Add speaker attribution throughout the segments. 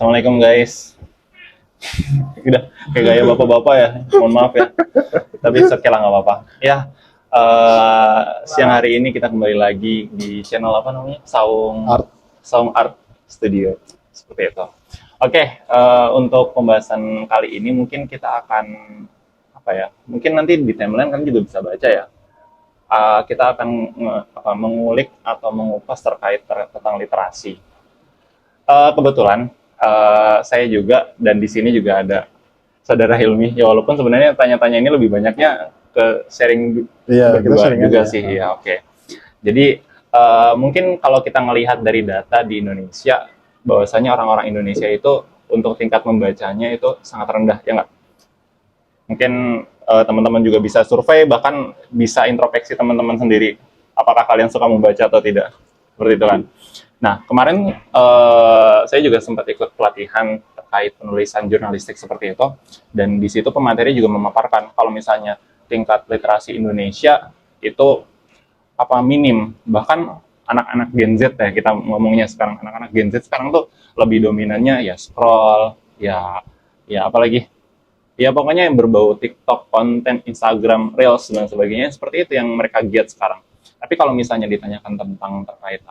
Speaker 1: Assalamualaikum guys. Udah kayak gaya bapak-bapak ya. Mohon maaf ya. Tapi oke lah nggak apa-apa. Ya, siang hari ini kita kembali lagi di channel apa namanya? Saung Art Studio. Seperti itu. Oke, untuk pembahasan kali ini mungkin kita akan apa ya? Mungkin nanti di timeline kan juga bisa baca ya. Kita akan mengulik atau mengupas terkait tentang literasi. Kebetulan saya juga dan di sini juga ada saudara Hilmi. Ya walaupun sebenarnya tanya-tanya ini lebih banyaknya ke sharing berdua juga sih. Ya oke. Jadi mungkin kalau kita ngelihat dari data di Indonesia, bahwasanya orang-orang Indonesia itu untuk tingkat membacanya itu sangat rendah, ya nggak? Mungkin teman-teman juga bisa survei, bahkan bisa introspeksi teman-teman sendiri. Apakah kalian suka membaca atau tidak? Seperti itu kan. Nah, kemarin saya juga sempat ikut pelatihan terkait penulisan jurnalistik seperti itu. Dan di situ pemateri juga memaparkan kalau misalnya tingkat literasi Indonesia itu minim. Bahkan anak-anak Gen Z ya, kita ngomongnya sekarang. Anak-anak Gen Z sekarang tuh lebih dominannya ya scroll, ya apalagi. Ya pokoknya yang berbau TikTok, konten, Instagram, Reels, dan sebagainya. Seperti itu yang mereka giat sekarang. Tapi kalau misalnya ditanyakan tentang terkait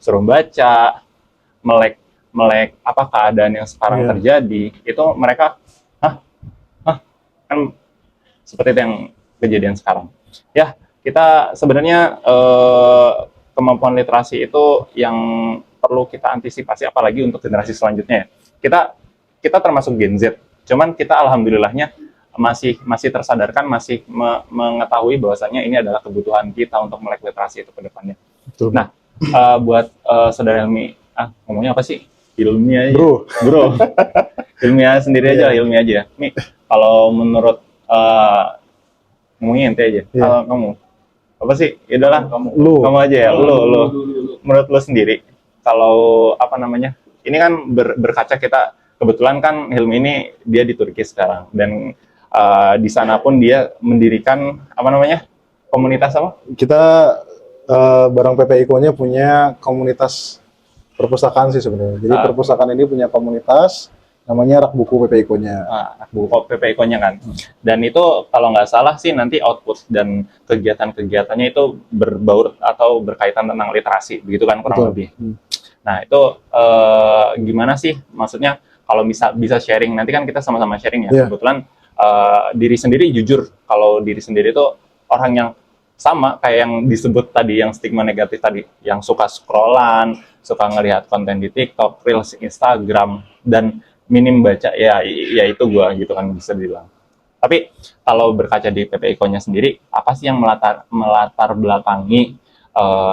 Speaker 1: suruh baca, melek apa keadaan yang sekarang terjadi, itu mereka kan seperti itu yang kejadian sekarang. Ya, kita sebenarnya kemampuan literasi itu yang perlu kita antisipasi, apalagi untuk generasi selanjutnya. Kita termasuk Gen Z, cuman kita alhamdulillahnya masih tersadarkan, masih mengetahui bahwasanya ini adalah kebutuhan kita untuk melek literasi itu ke depannya.
Speaker 2: Betul.
Speaker 1: Nah, buat saudara Hilmi, ngomongnya apa sih? Hilmi aja. Bro. Hilmi aja sendiri aja, Hilmi aja. Mi, kalau menurut ngomongnya ente aja. Kalau kamu apa sih? Ya udahlah, kamu aja ya. Lu. Menurut lu sendiri, kalau ini kan berkaca kita, kebetulan kan Hilmi ini dia di Turki sekarang, dan di sana pun dia mendirikan komunitas apa?
Speaker 2: Kita bareng PPIKO-nya punya komunitas perpustakaan sih sebenarnya. Jadi perpustakaan ini punya komunitas namanya Rak Buku PPIKO-nya.
Speaker 1: Rak Buku PPIKO-nya kan. Dan itu kalau nggak salah sih nanti output dan kegiatan-kegiatannya itu berbaur atau berkaitan tentang literasi, begitu kan kurang lebih. Nah itu gimana sih? Maksudnya kalau bisa sharing, nanti kan kita sama-sama sharing ya. Kebetulan diri sendiri, jujur kalau diri sendiri itu orang yang sama kayak yang disebut tadi, yang stigma negatif tadi, yang suka scrollan, suka ngelihat konten di TikTok, Reels, Instagram, dan minim baca, ya itu gua gitu kan bisa dibilang. Tapi kalau berkaca di PPIKO-nya sendiri, apa sih yang melatar belakangi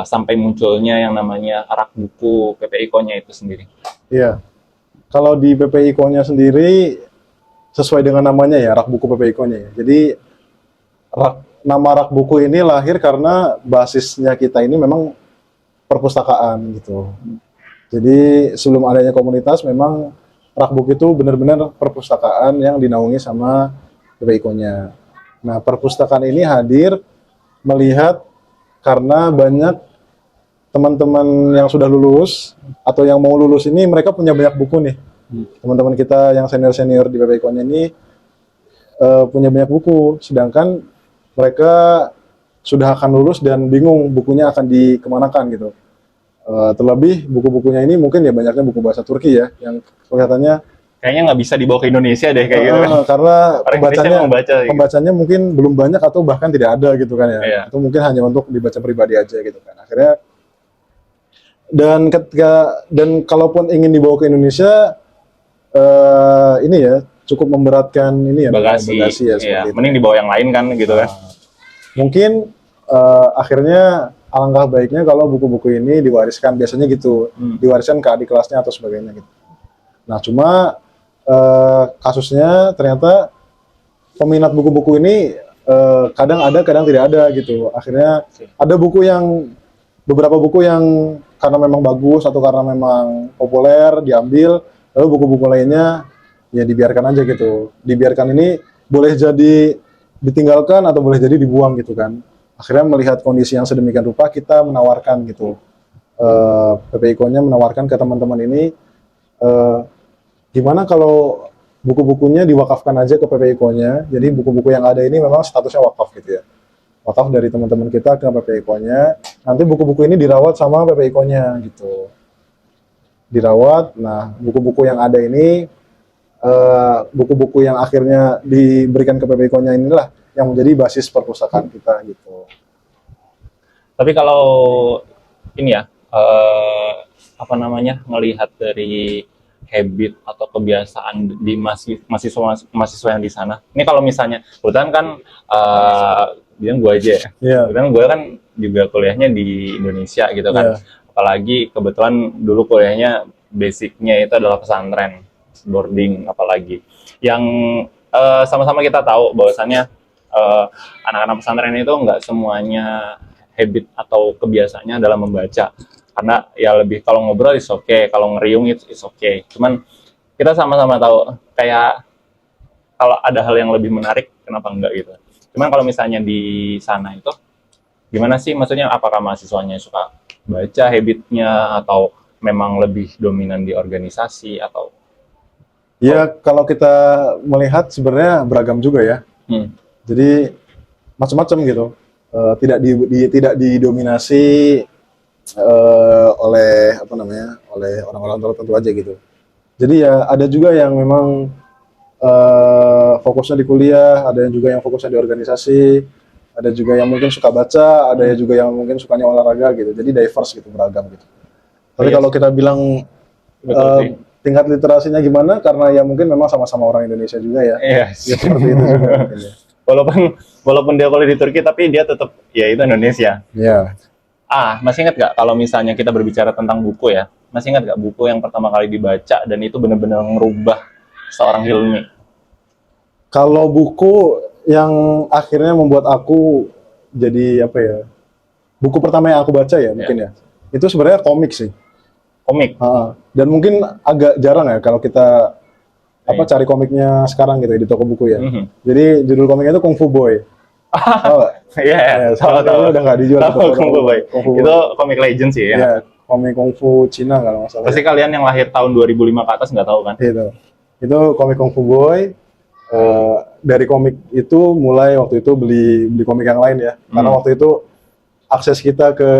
Speaker 1: sampai munculnya yang namanya Rak Buku PPIKO-nya itu sendiri?
Speaker 2: Iya, kalau di PPIKO-nya sendiri sesuai dengan namanya ya, Rak Buku PPIKO-nya ya. Jadi nama Rak Buku ini lahir karena basisnya kita ini memang perpustakaan gitu. Jadi sebelum adanya komunitas memang Rak Buku itu benar-benar perpustakaan yang dinaungi sama PPIKO-nya. Nah, perpustakaan ini hadir melihat karena banyak teman-teman yang sudah lulus atau yang mau lulus ini, mereka punya banyak buku nih. Teman-teman kita yang senior-senior di PPIKO-nya ini punya banyak buku, sedangkan mereka sudah akan lulus dan bingung bukunya akan dikemanakan gitu. Terlebih buku-bukunya ini mungkin ya banyaknya buku bahasa Turki ya, yang kelihatannya
Speaker 1: kayaknya nggak bisa dibawa ke Indonesia deh kayak gitu kan.
Speaker 2: Karena pembacanya mungkin belum banyak atau bahkan tidak ada gitu kan ya. Itu mungkin hanya untuk dibaca pribadi aja gitu kan. Akhirnya dan kalaupun ingin dibawa ke Indonesia, ini ya cukup memberatkan ini ya,
Speaker 1: bagasi ya, seperti itu. Mending dibawa yang lain kan gitu kan.
Speaker 2: Mungkin akhirnya alangkah baiknya kalau buku-buku ini diwariskan, biasanya gitu, diwariskan ke adik kelasnya atau sebagainya gitu. Nah cuma kasusnya ternyata peminat buku-buku ini kadang ada kadang tidak ada gitu. Akhirnya ada beberapa buku yang karena memang bagus atau karena memang populer diambil, lalu buku-buku lainnya ya dibiarkan aja gitu. Dibiarkan ini boleh jadi ditinggalkan atau boleh jadi dibuang gitu kan. Akhirnya melihat kondisi yang sedemikian rupa, kita menawarkan gitu, PPIKO-nya menawarkan ke teman-teman ini gimana kalau buku-bukunya diwakafkan aja ke PPI Ko-nya. Jadi buku-buku yang ada ini memang statusnya wakaf gitu ya. Wakaf dari teman-teman kita ke PPI Ko-nya. Nanti buku-buku ini dirawat sama PPI Ko-nya gitu. Dirawat. Nah, buku-buku yang ada ini buku-buku yang akhirnya diberikan ke PPI Ko-nya inilah yang menjadi basis perpustakaan kita gitu.
Speaker 1: Tapi kalau ini ya, apa namanya, melihat dari habit atau kebiasaan di mahasiswa yang di sana. Ini kalau misalnya, kebetulan kan bilang gue aja ya.
Speaker 2: Iya.
Speaker 1: Kebetulan gue kan juga kuliahnya di Indonesia gitu kan.
Speaker 2: Iya.
Speaker 1: Apalagi kebetulan dulu kuliahnya basicnya itu adalah pesantren, boarding apalagi. Yang sama-sama kita tahu bahwasannya anak-anak pesantren itu nggak semuanya habit atau kebiasaannya dalam membaca. Karena ya lebih kalau ngobrol is okay, kalau ngeriung is okay. Cuman kita sama-sama tahu kayak kalau ada hal yang lebih menarik kenapa enggak gitu. Cuman kalau misalnya di sana itu gimana sih, maksudnya apakah mahasiswanya suka baca habitnya atau memang lebih dominan di organisasi atau
Speaker 2: Ya, kalau kita melihat sebenarnya beragam juga ya. Jadi macam-macam gitu. Tidak didominasi oleh apa namanya, oleh orang-orang tertentu aja gitu. Jadi ya ada juga yang memang fokusnya di kuliah, ada yang juga yang fokusnya di organisasi, ada juga yang mungkin suka baca, ada juga yang mungkin sukanya olahraga gitu. Jadi diverse gitu, beragam gitu. Tapi
Speaker 1: Yes.
Speaker 2: kalau kita bilang
Speaker 1: Betul sih.
Speaker 2: tingkat literasinya gimana, karena ya mungkin memang sama-sama orang Indonesia juga ya.
Speaker 1: Iya.
Speaker 2: Ya seperti itu juga mungkin ya.
Speaker 1: Walaupun dia kuliah di Turki tapi dia tetap ya itu Indonesia.
Speaker 2: Ya.
Speaker 1: Masih ingat gak kalau misalnya kita berbicara tentang buku ya? Masih ingat gak buku yang pertama kali dibaca dan itu benar-benar merubah seorang Hilmi?
Speaker 2: Kalau buku yang akhirnya membuat aku jadi apa ya? Buku pertama yang aku baca ya mungkin ya. Itu sebenarnya komik sih.
Speaker 1: Komik.
Speaker 2: Dan mungkin agak jarang ya kalau kita cari komiknya sekarang gitu ya, di toko buku ya. Jadi judul komiknya itu Kung Fu Boy.
Speaker 1: Iya,
Speaker 2: Tahu udah nggak dijual.
Speaker 1: Tahu Kung Fu Boy. Itu komik legend sih ya.
Speaker 2: Ya, komik Kung Fu Cina kalau nggak salah.
Speaker 1: Pasti kalian yang lahir tahun 2005 ke atas nggak tahu kan?
Speaker 2: Itu komik Kung Fu Boy. Dari komik itu mulai waktu itu beli komik yang lain ya. Karena waktu itu akses kita ke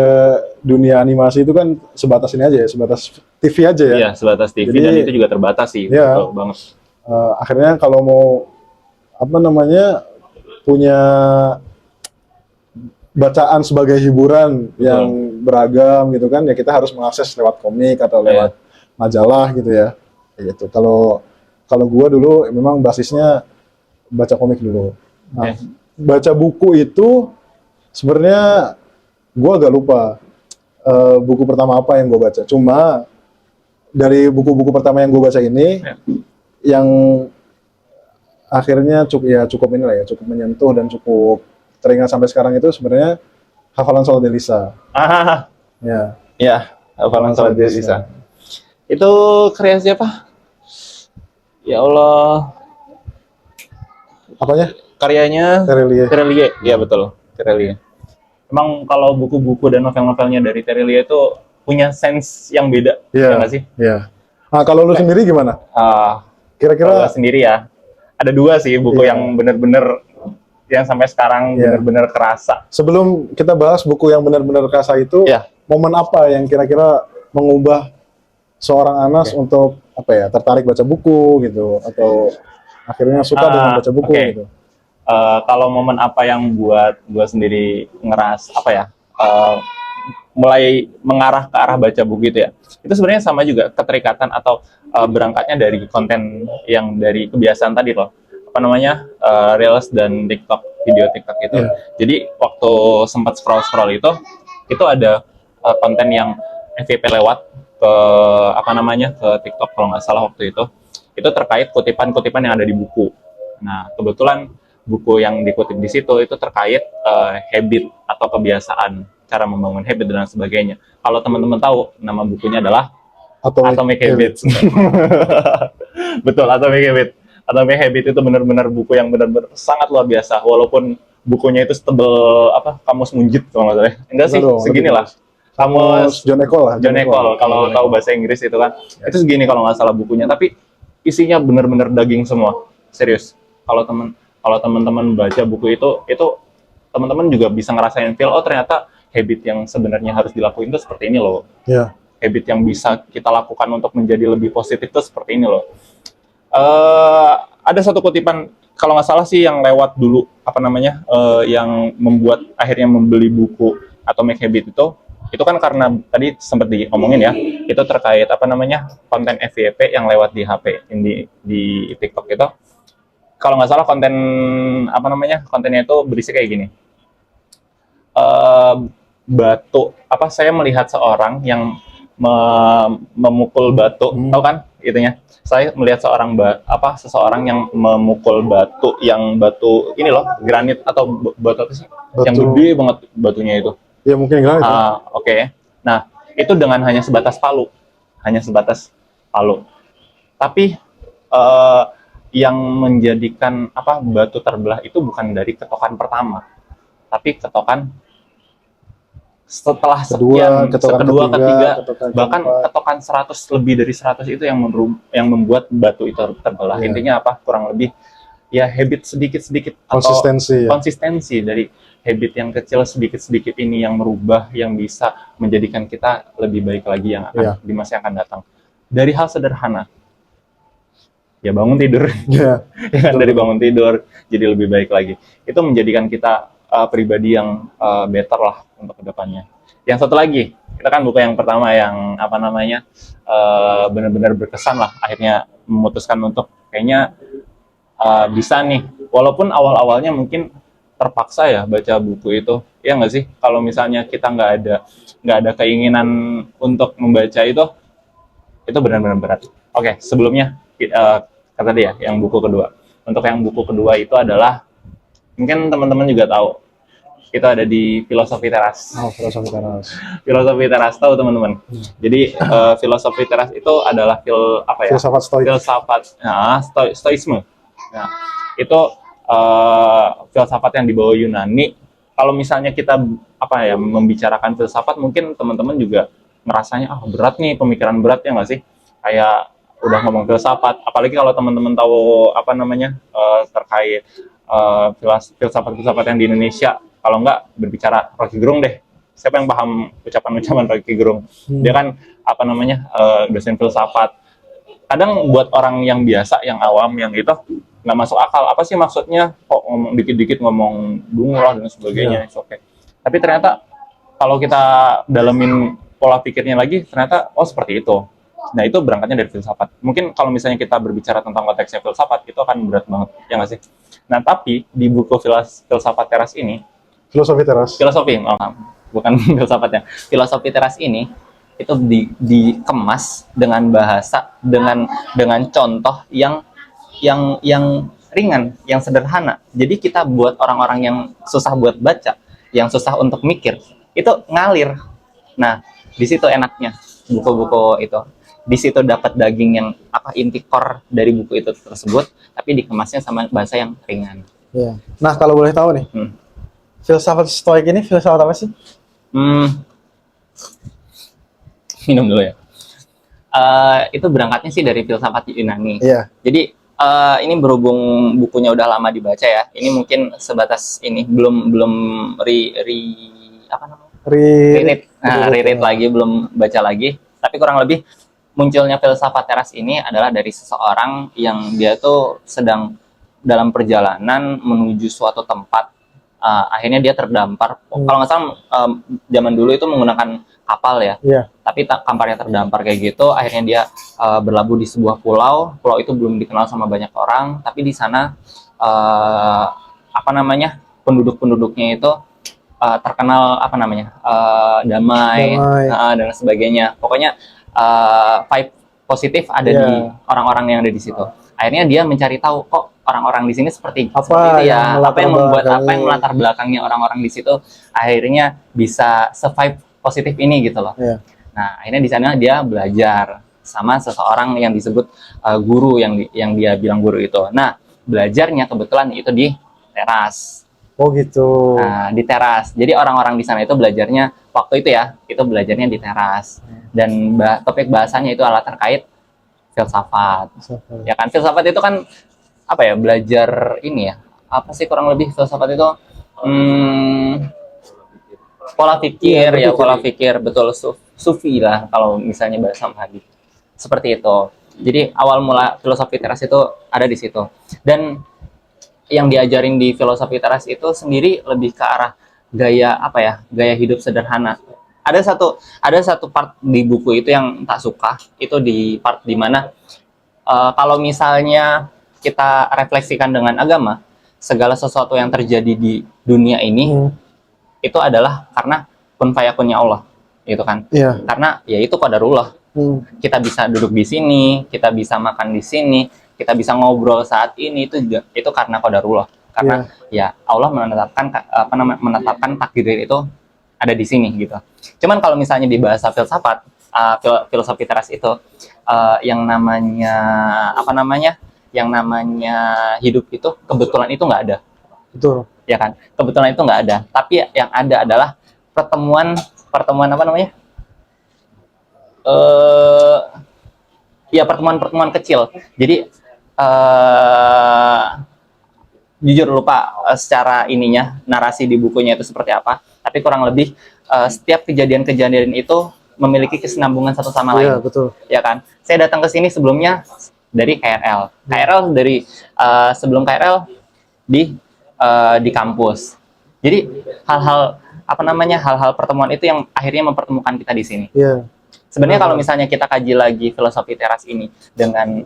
Speaker 2: dunia animasi itu kan sebatas ini aja ya, sebatas TV aja ya.
Speaker 1: Iya, sebatas TV. Jadi, dan itu juga terbatas sih.
Speaker 2: Iya.
Speaker 1: Betul banget.
Speaker 2: Akhirnya kalau mau punya bacaan sebagai hiburan yang beragam gitu kan, ya kita harus mengakses lewat komik atau lewat majalah gitu ya. Gitu. Kalau gua dulu memang basisnya baca komik dulu. Nah, baca buku itu sebenarnya gua agak lupa buku pertama apa yang gua baca. Cuma dari buku-buku pertama yang gua baca ini yang akhirnya cukup menyentuh dan cukup teringat sampai sekarang itu sebenarnya Hafalan Sholat Delisa.
Speaker 1: Ya, Hafalan Sholat Delisa. Itu karya siapa? Ya Allah.
Speaker 2: Apanya?
Speaker 1: Karyanya
Speaker 2: Terelie.
Speaker 1: Iya betul, Terelie. Emang kalau buku-buku dan novel-novelnya dari Terelie itu punya sense yang beda, ya nggak sih?
Speaker 2: Iya. Nah, kalau lu sendiri gimana? Kira-kira
Speaker 1: sendiri ya, ada dua sih buku yang benar-benar yang sampai sekarang benar-benar kerasa.
Speaker 2: Sebelum kita bahas buku yang benar-benar kerasa itu, momen apa yang kira-kira mengubah seorang Anas untuk tertarik baca buku gitu, atau akhirnya suka dengan baca buku gitu?
Speaker 1: Kalau momen apa yang buat gue sendiri ngeras mulai mengarah ke arah baca buku itu ya, itu sebenarnya sama juga keterikatan atau berangkatnya dari konten yang dari kebiasaan tadi loh, Reels dan video TikTok itu. Jadi waktu sempat scroll itu ada konten yang FYP lewat ke ke TikTok kalau nggak salah waktu itu terkait kutipan-kutipan yang ada di buku. Nah kebetulan buku yang dikutip di situ itu terkait habit atau kebiasaan, cara membangun habit dan sebagainya. Kalau teman-teman tahu, nama bukunya adalah Atomic Habits. Betul, Atomic Habits. Atomic Habits itu benar-benar buku yang benar-benar sangat luar biasa. Walaupun bukunya itu setebel Kamus Munjid kalau nggak salah. Enggak sih, segini lah. Kamus
Speaker 2: John Ecole lah.
Speaker 1: John Ecole, kalau tahu bahasa Inggris itu kan. Itu segini kalau nggak salah bukunya. Tapi isinya bener-bener daging semua, serius. Kalau teman-teman baca buku itu teman-teman juga bisa ngerasain feel, oh ternyata habit yang sebenarnya harus dilakuin itu seperti ini loh.
Speaker 2: Ya.
Speaker 1: Habit yang bisa kita lakukan untuk menjadi lebih positif itu seperti ini loh. Ada satu kutipan, kalau nggak salah sih yang lewat dulu, yang membuat akhirnya membeli buku Atomic Habit itu kan karena tadi sempat diomongin ya, itu terkait konten FYP yang lewat di HP, di TikTok itu. Kalau nggak salah kontennya itu berisi kayak gini. Saya melihat seorang yang memukul batu, tahu kan itunya? Saya melihat seseorang yang memukul batu ini loh, granit atau batu apa sih? Yang gede banget batunya itu.
Speaker 2: Ya mungkin granit.
Speaker 1: Oke. Nah, itu dengan hanya sebatas palu. Tapi yang menjadikan batu terbelah itu bukan dari ketokan pertama, tapi ketokan setelah kedua, ketiga, bahkan ketokan 100, lebih dari 100 itu yang membuat batu itu terbelah. Yeah. Intinya kurang lebih ya habit sedikit-sedikit atau konsistensi dari habit yang kecil sedikit-sedikit ini yang merubah, yang bisa menjadikan kita lebih baik lagi yang akan di masa yang akan datang. Dari hal sederhana, ya bangun tidur, dari bangun tidur jadi lebih baik lagi. Itu menjadikan kita pribadi yang better lah untuk kedepannya. Yang satu lagi, kita kan buku yang pertama yang benar-benar berkesan lah. Akhirnya memutuskan untuk kayaknya bisa nih, walaupun awal-awalnya mungkin terpaksa ya baca buku itu, ya nggak sih? Kalau misalnya kita nggak ada keinginan untuk membaca itu benar-benar berat. Oke, sebelumnya kata dia yang buku kedua. Untuk yang buku kedua itu adalah, mungkin teman-teman juga tahu, itu ada di Filosofi Teras.
Speaker 2: Filosofi Teras.
Speaker 1: Filosofi Teras, tahu teman-teman. Jadi Filosofi Teras itu adalah
Speaker 2: filsafat stoik.
Speaker 1: Stoisme. Nah, itu filsafat yang dibawa Yunani. Kalau misalnya kita membicarakan filsafat, mungkin teman-teman juga ngerasanya berat nih, pemikiran berat ya nggak sih? Kayak udah ngomong filsafat, apalagi kalau teman-teman tahu terkait filsafat yang di Indonesia. Kalau nggak berbicara Rocky Gerung deh. Siapa yang paham ucapan-ucapan Rocky Gerung? Dia kan dosen filsafat. Kadang buat orang yang biasa, yang awam, yang itu nggak masuk akal. Apa sih maksudnya? Kok ngomong dikit-dikit ngomong bunga lah dan sebagainya. Okay. Tapi ternyata kalau kita dalemin pola pikirnya lagi, ternyata seperti itu. Nah, itu berangkatnya dari filsafat. Mungkin kalau misalnya kita berbicara tentang konteksnya filsafat, itu akan berat banget, ya nggak sih? Nah, tapi di buku Filsafat Teras ini, bukan filsafatnya. Filosofi Teras ini itu dikemas dengan bahasa, dengan contoh yang ringan, yang sederhana. Jadi kita buat orang-orang yang susah buat baca, yang susah untuk mikir, itu ngalir. Nah, di situ enaknya buku-buku itu. Di situ dapat daging yang inti core dari buku itu tersebut, tapi dikemasnya sama bahasa yang ringan.
Speaker 3: Ya. Nah, kalau boleh tahu nih, filsafat stoik ini filsafat apa sih?
Speaker 1: Minum dulu ya. Itu berangkatnya sih dari filsafat Yunani.
Speaker 3: Iya.
Speaker 1: Jadi ini berhubung bukunya udah lama dibaca ya, ini mungkin sebatas ini belum reread lagi, belum baca lagi. Tapi kurang lebih munculnya filsafat teras ini adalah dari seseorang yang dia tuh sedang dalam perjalanan menuju suatu tempat. Akhirnya dia terdampar. Kalau nggak salah zaman dulu itu menggunakan kapal ya.
Speaker 3: Yeah.
Speaker 1: Tapi kapalnya terdampar kayak gitu. Akhirnya dia berlabuh di sebuah pulau. Pulau itu belum dikenal sama banyak orang. Tapi di sana penduduk-penduduknya itu terkenal damai. Dan sebagainya. Pokoknya vibe positif ada di orang-orang yang ada di situ. Akhirnya dia mencari tahu kok orang-orang di sini seperti itu ya, apa yang melatar belakangnya orang-orang di situ akhirnya bisa survive positif ini gitu loh.
Speaker 3: Yeah.
Speaker 1: Nah, akhirnya di sana dia belajar sama seseorang yang disebut guru, yang dia bilang guru itu. Nah, belajarnya kebetulan itu di teras.
Speaker 3: Oh gitu.
Speaker 1: Nah, di teras. Jadi orang-orang di sana itu belajarnya waktu itu ya, itu belajarnya di teras. Dan topik bahasanya itu adalah terkait filsafat. Ya kan, filsafat itu kan apa ya, belajar ini ya, apa sih kurang lebih filsafat itu, pola pikir ya, pola pikir, betul, sufi lah kalau misalnya bahasa hadis, seperti itu. Jadi awal mula filosofi teras itu ada di situ, dan yang diajarin di filosofi teras itu sendiri lebih ke arah gaya apa ya, gaya hidup sederhana. Ada satu part di buku itu yang tak suka, itu di part dimana kalau misalnya kita refleksikan dengan agama, segala sesuatu yang terjadi di dunia ini itu adalah karena kun fayakunnya Allah, gitu kan?
Speaker 3: Iya.
Speaker 1: Karena ya itu qadarullah. Kita bisa duduk di sini, kita bisa makan di sini, kita bisa ngobrol saat ini, itu juga itu karena qadarullah. Karena ya Allah menetapkan takdir itu ada di sini gitu. Cuman kalau misalnya di bahasa filsafat, filosofi teras itu, yang namanya yang namanya hidup itu kebetulan itu nggak ada.
Speaker 3: Betul.
Speaker 1: Ya kan, kebetulan itu nggak ada, tapi yang ada adalah pertemuan apa namanya, ya pertemuan kecil. Jadi jujur lupa secara ininya, narasi di bukunya itu seperti apa, tapi kurang lebih setiap kejadian-kejadian itu memiliki kesinambungan satu sama lain.
Speaker 3: Iya, betul.
Speaker 1: Ya kan, saya datang ke sini sebelumnya dari KRL dari sebelum KRL di kampus. Jadi hal-hal pertemuan itu yang akhirnya mempertemukan kita di sini.
Speaker 3: Iya.
Speaker 1: Sebenarnya kalau misalnya kita kaji lagi filosofi teras ini dengan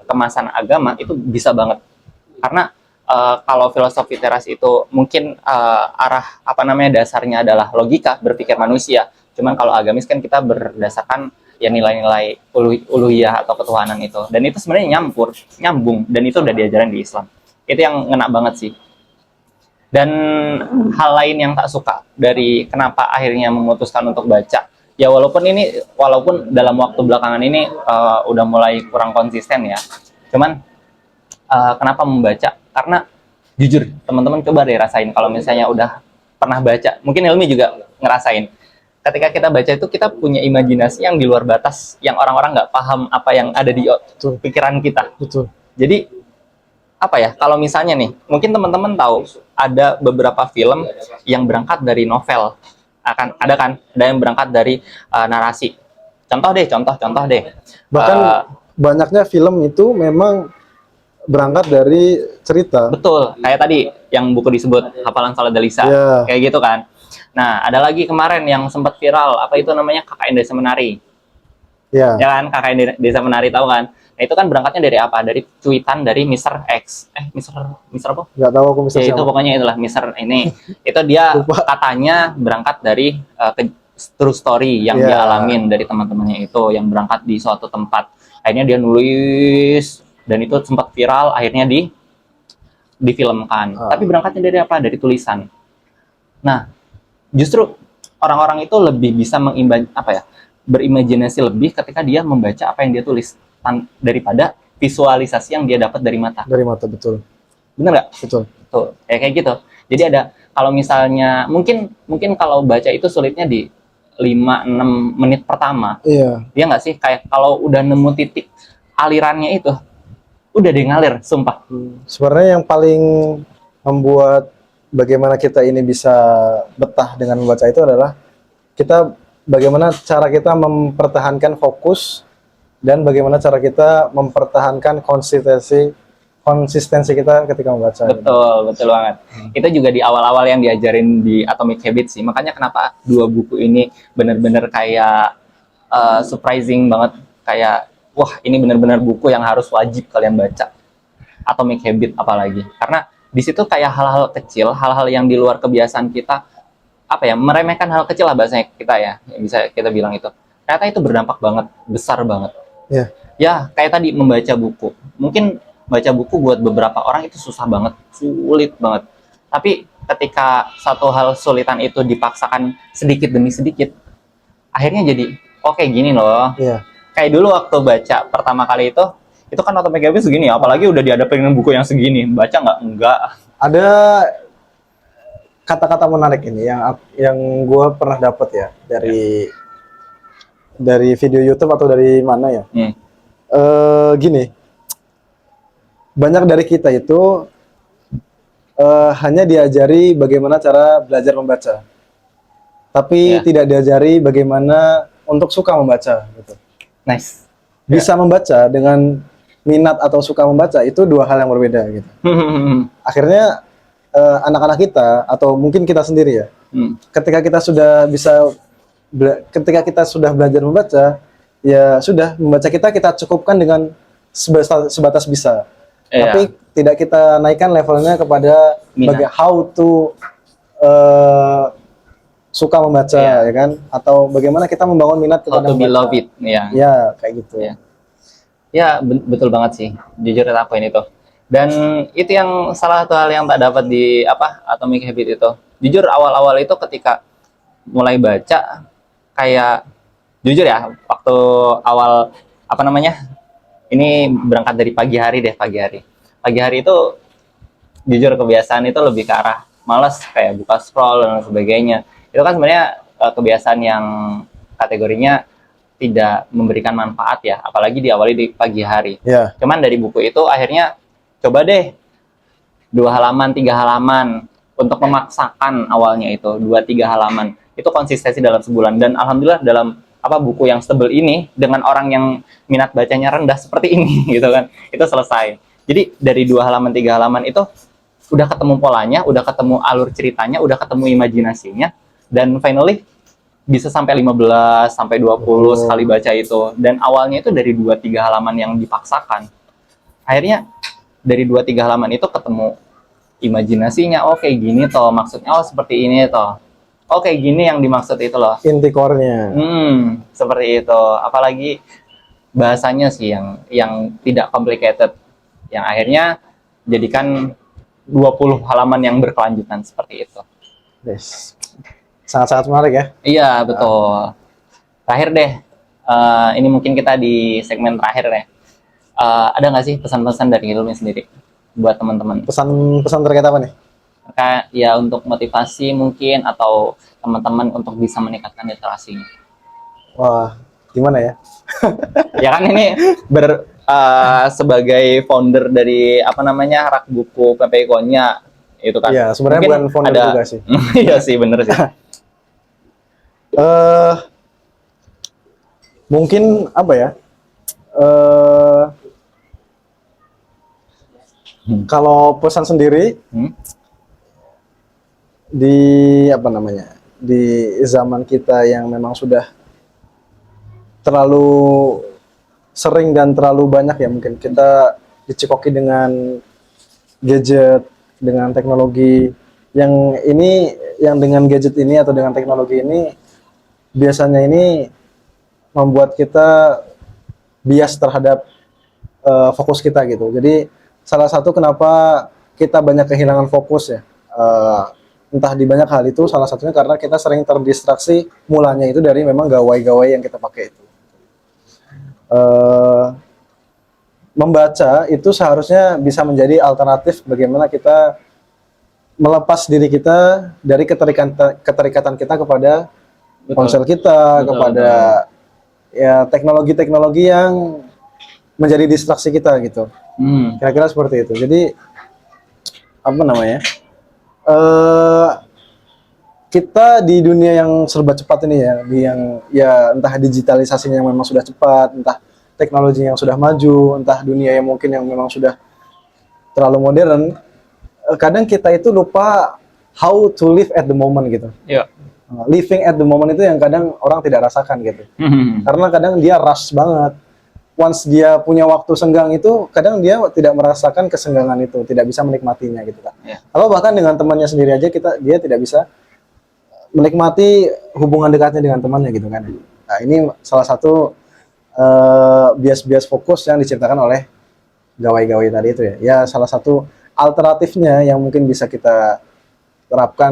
Speaker 1: kemasan agama, itu bisa banget. Karena kalau filosofi teras itu mungkin arah dasarnya adalah logika, berpikir manusia. Cuman kalau agamis kan kita berdasarkan ya nilai-nilai uluhiyah atau ketuhanan itu. Dan itu sebenarnya nyambung, dan itu udah diajarin di Islam. Itu yang ngena banget sih. Dan hal lain yang tak suka dari kenapa akhirnya memutuskan untuk baca, ya walaupun dalam waktu belakangan ini udah mulai kurang konsisten ya, cuman kenapa membaca, karena jujur teman-teman coba deh rasain kalau misalnya udah pernah baca, mungkin Ilmi juga ngerasain, ketika kita baca itu kita punya imajinasi yang di luar batas, yang orang-orang nggak paham apa yang ada di pikiran kita.
Speaker 3: Betul.
Speaker 1: Jadi apa ya, kalau misalnya nih, mungkin teman-teman tahu ada beberapa film yang berangkat dari novel, ada yang berangkat dari narasi. Contoh deh.
Speaker 3: Bahkan banyaknya film itu memang berangkat dari cerita.
Speaker 1: Betul, kayak tadi yang buku disebut Hafalan Salat Dalisa, kayak gitu kan. Nah, ada lagi kemarin yang sempat viral, apa itu namanya, KKN Desa Menari. Ya kan, KKN Desa Menari, tahu kan? Nah, itu kan berangkatnya dari apa? Dari cuitan dari Mr. X. Mr. apa?
Speaker 3: Nggak tahu aku Mr.
Speaker 1: Ya,
Speaker 3: siapa.
Speaker 1: itu pokoknya itulah Mr. ini. Itu dia katanya berangkat dari true story yang dia alamin dari teman-temannya itu, yang berangkat di suatu tempat. Akhirnya dia nulis, dan itu sempat viral, akhirnya difilmkan. Tapi berangkatnya dari apa? Dari tulisan. Nah, justru orang-orang itu lebih bisa berimajinasi lebih ketika dia membaca apa yang dia tulis, daripada visualisasi yang dia dapat dari mata.
Speaker 3: Dari mata, betul.
Speaker 1: Bener nggak?
Speaker 3: Betul.
Speaker 1: Tuh, kayak gitu. Jadi kalau misalnya, mungkin kalau baca itu sulitnya di 5-6 menit pertama.
Speaker 3: Iya.
Speaker 1: Iya nggak sih? Kayak kalau udah nemu titik alirannya itu, udah deh ngalir, sumpah.
Speaker 3: Sebenarnya yang paling membuat bagaimana kita ini bisa betah dengan membaca itu adalah bagaimana cara kita mempertahankan fokus, dan bagaimana cara kita mempertahankan konsistensi kita ketika membaca. Betul
Speaker 1: banget. Itu juga di awal-awal yang diajarin di Atomic Habits sih. Makanya kenapa 2 buku ini benar-benar kayak surprising banget, kayak wah, ini benar-benar buku yang harus wajib kalian baca. Atomic Habit apalagi. Karena di situ kayak hal-hal kecil, hal-hal yang di luar kebiasaan kita, meremehkan hal kecil lah bahasanya kita ya, bisa kita bilang itu. Ternyata itu berdampak banget, besar banget. Ya, kayak tadi membaca buku. Mungkin baca buku buat beberapa orang itu susah banget, sulit banget. Tapi ketika satu hal sulitan itu dipaksakan sedikit demi sedikit, akhirnya jadi oke, gini loh. Kayak dulu waktu baca pertama kali itu kan Atomic Habits segini, apalagi udah dihadapin dengan buku yang segini, baca nggak? Enggak.
Speaker 3: Ada kata-kata menarik ini yang gue pernah dapat ya dari video YouTube atau dari mana ya. Gini, banyak dari kita itu hanya diajari bagaimana cara belajar membaca, tapi
Speaker 1: Ya.
Speaker 3: tidak diajari bagaimana untuk suka membaca gitu.
Speaker 1: Nice.
Speaker 3: Bisa membaca dengan minat atau suka membaca itu dua hal yang berbeda gitu. Akhirnya anak-anak kita atau mungkin kita sendiri ya, ketika kita sudah bisa ketika kita sudah belajar membaca, ya sudah membaca kita cukupkan dengan sebatas bisa.
Speaker 1: Iya.
Speaker 3: Tapi tidak kita naikkan levelnya kepada
Speaker 1: Minat.
Speaker 3: how to eh, suka membaca
Speaker 1: Iya.
Speaker 3: ya kan, atau bagaimana kita membangun minat
Speaker 1: How
Speaker 3: kepada
Speaker 1: to be
Speaker 3: membaca.
Speaker 1: love it. Ya.
Speaker 3: Ya kayak gitu.
Speaker 1: Ya. Ya, betul banget sih. Jujur kita akuin itu. Dan itu yang salah satu hal yang tak dapat di Atomic Habit itu. Jujur awal-awal itu ketika mulai baca, kayak jujur ya, waktu awal ini berangkat dari pagi hari deh, pagi hari. Pagi hari itu jujur kebiasaan itu lebih ke arah malas, kayak buka scroll dan sebagainya. Itu kan sebenarnya kebiasaan yang kategorinya tidak memberikan manfaat ya, apalagi diawali di pagi hari.
Speaker 3: Ya.
Speaker 1: Cuman dari buku itu akhirnya coba deh 2 halaman, 3 halaman untuk memaksakan awalnya itu 2-3 halaman. Itu konsistensi dalam sebulan, dan alhamdulillah dalam buku yang setebel ini dengan orang yang minat bacanya rendah seperti ini gitu kan, itu selesai. Jadi dari 2 halaman 3 halaman itu udah ketemu polanya, udah ketemu alur ceritanya, udah ketemu imajinasinya, dan finally bisa sampai 15 sampai 20 sekali baca itu. Dan awalnya itu dari 2-3 halaman yang dipaksakan. Akhirnya dari 2-3 halaman itu ketemu imajinasinya, oh kayak gini toh maksudnya, oh seperti ini toh, oh kayak gini yang dimaksud itu loh.
Speaker 3: Inti core-nya.
Speaker 1: Seperti itu. Apalagi bahasanya sih yang tidak complicated, yang akhirnya jadikan 20 halaman yang berkelanjutan seperti itu.
Speaker 3: Yes. Sangat-sangat menarik ya.
Speaker 1: Iya, betul. Terakhir deh, ini mungkin kita di segmen terakhir deh. Ada nggak sih pesan-pesan dari Hilmi sendiri buat teman-teman?
Speaker 3: Pesan terkait apa nih?
Speaker 1: Kayak ya untuk motivasi mungkin, atau teman-teman untuk bisa meningkatkan literasinya.
Speaker 3: Wah, gimana ya?
Speaker 1: Ya kan ini sebagai founder dari rak buku PPI-Konya itu kan.
Speaker 3: Iya, sebenarnya
Speaker 1: Mungkin
Speaker 3: bukan founder juga sih.
Speaker 1: Iya sih, bener sih.
Speaker 3: Mungkin apa ya? Kalau pesan sendiri di di zaman kita yang memang sudah terlalu sering dan terlalu banyak ya, mungkin kita dicekoki dengan gadget, dengan teknologi yang dengan gadget ini atau dengan teknologi ini biasanya ini membuat kita bias terhadap fokus kita gitu. Jadi salah satu kenapa kita banyak kehilangan fokus ya, entah di banyak hal itu, salah satunya karena kita sering terdistraksi, mulanya itu dari memang gawai-gawai yang kita pakai itu. Membaca itu seharusnya bisa menjadi alternatif bagaimana kita melepas diri kita dari keterikatan kita kepada ponsel kita, kepada ya teknologi-teknologi yang menjadi distraksi kita gitu. Kira-kira seperti itu. Jadi kita di dunia yang serba cepat ini ya, entah digitalisasinya yang memang sudah cepat, entah teknologi yang sudah maju, entah dunia yang mungkin yang memang sudah terlalu modern, kadang kita itu lupa how to live at the moment gitu.
Speaker 1: Iya.
Speaker 3: Living at the moment itu yang kadang orang tidak rasakan gitu. Karena kadang dia rush banget. Once dia punya waktu senggang itu, kadang dia tidak merasakan kesenggangan itu, tidak bisa menikmatinya gitu kan.
Speaker 1: Yeah.
Speaker 3: Atau bahkan dengan temannya sendiri aja dia tidak bisa menikmati hubungan dekatnya dengan temannya gitu kan. Nah, ini salah satu bias-bias fokus yang diciptakan oleh gawai-gawai tadi itu ya. Ya salah satu alternatifnya yang mungkin bisa kita terapkan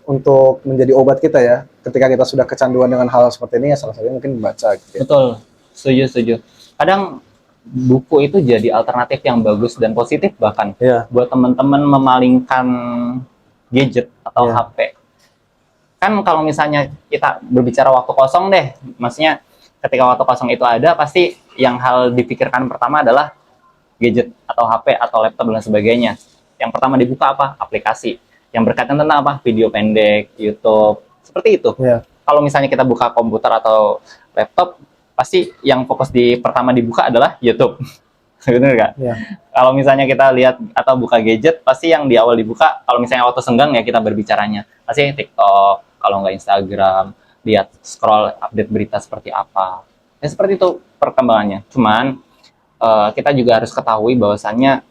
Speaker 3: untuk menjadi obat kita ya. Ketika kita sudah kecanduan dengan hal seperti ini ya salah satunya mungkin membaca gitu ya.
Speaker 1: Betul. Setuju. Kadang buku itu jadi alternatif yang bagus dan positif bahkan buat teman-teman memalingkan gadget atau HP. Kan kalau misalnya kita berbicara waktu kosong deh, maksudnya ketika waktu kosong itu ada, pasti yang hal dipikirkan pertama adalah gadget atau HP atau laptop dan sebagainya. Yang pertama dibuka apa? Aplikasi. Yang berkaitan tentang apa? Video pendek, YouTube, seperti itu.
Speaker 3: Iya.
Speaker 1: Kalau misalnya kita buka komputer atau laptop, pasti yang fokus pertama dibuka adalah YouTube. Bener nggak?
Speaker 3: Iya.
Speaker 1: Kalau misalnya kita lihat atau buka gadget, pasti yang di awal dibuka, kalau misalnya waktu senggang ya kita berbicaranya. Pasti TikTok, kalau nggak Instagram, lihat scroll update berita seperti apa. Ya seperti itu perkembangannya. Cuman kita juga harus ketahui bahwasannya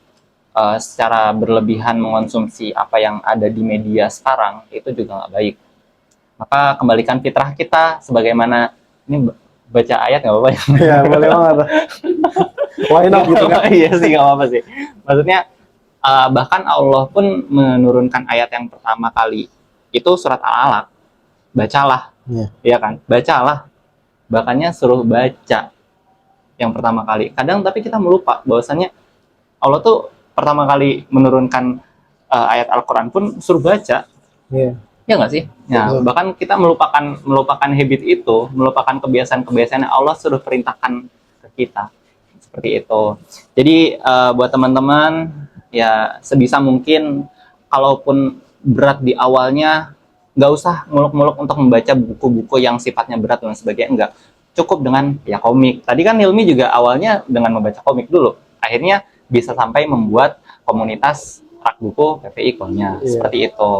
Speaker 1: secara berlebihan mengonsumsi apa yang ada di media sekarang itu juga nggak baik. Maka kembalikan fitrah kita sebagaimana ini baca ayat nggak apa-apa ya?
Speaker 3: Iya, boleh banget. Why not gitu kan?
Speaker 1: Iya sih nggak apa-apa sih. Maksudnya bahkan Allah pun menurunkan ayat yang pertama kali itu surat Al-Alaq. Bacalah,
Speaker 3: Iya.
Speaker 1: ya kan? Bacalah. Bahkannya suruh baca yang pertama kali. Kadang tapi kita melupa bahwasannya Allah tuh pertama kali menurunkan ayat Al-Quran pun suruh baca.
Speaker 3: Iya.
Speaker 1: Ya nggak sih? Ya,
Speaker 3: Betul.
Speaker 1: bahkan kita melupakan habit itu, melupakan kebiasaan-kebiasaan yang Allah suruh perintahkan ke kita. Seperti itu. Jadi buat teman-teman ya sebisa mungkin kalaupun berat di awalnya nggak usah muluk-muluk untuk membaca buku-buku yang sifatnya berat dan sebagainya, enggak. Cukup dengan ya komik. Tadi kan Hilmi juga awalnya dengan membaca komik dulu. Akhirnya bisa sampai membuat komunitas rak buku PPI Konya.
Speaker 3: Iya.
Speaker 1: Seperti itu.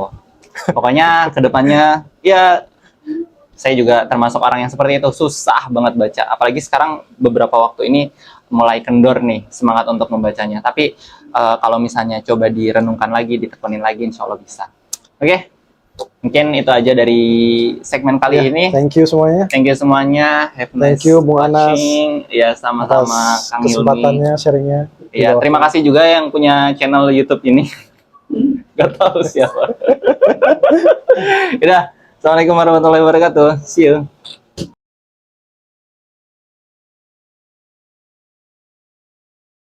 Speaker 1: Pokoknya kedepannya ya saya juga termasuk orang yang seperti itu, susah banget baca. Apalagi sekarang beberapa waktu ini mulai kendor nih semangat untuk membacanya. Tapi kalau misalnya coba direnungkan lagi, ditekunin lagi, insya Allah bisa. Oke, mungkin itu aja dari segmen kali ini.
Speaker 3: Thank you semuanya.
Speaker 1: Thank you semuanya. Have a
Speaker 3: Thank
Speaker 1: nice
Speaker 3: you, Bung Anas.
Speaker 1: watching. Ya sama-sama
Speaker 3: Atas
Speaker 1: Kang Hilmi.
Speaker 3: kesempatannya, sharingnya.
Speaker 1: Ya terima kasih juga yang punya channel YouTube ini. Gak tahu siapa. Udah. Assalamualaikum warahmatullahi wabarakatuh. See you.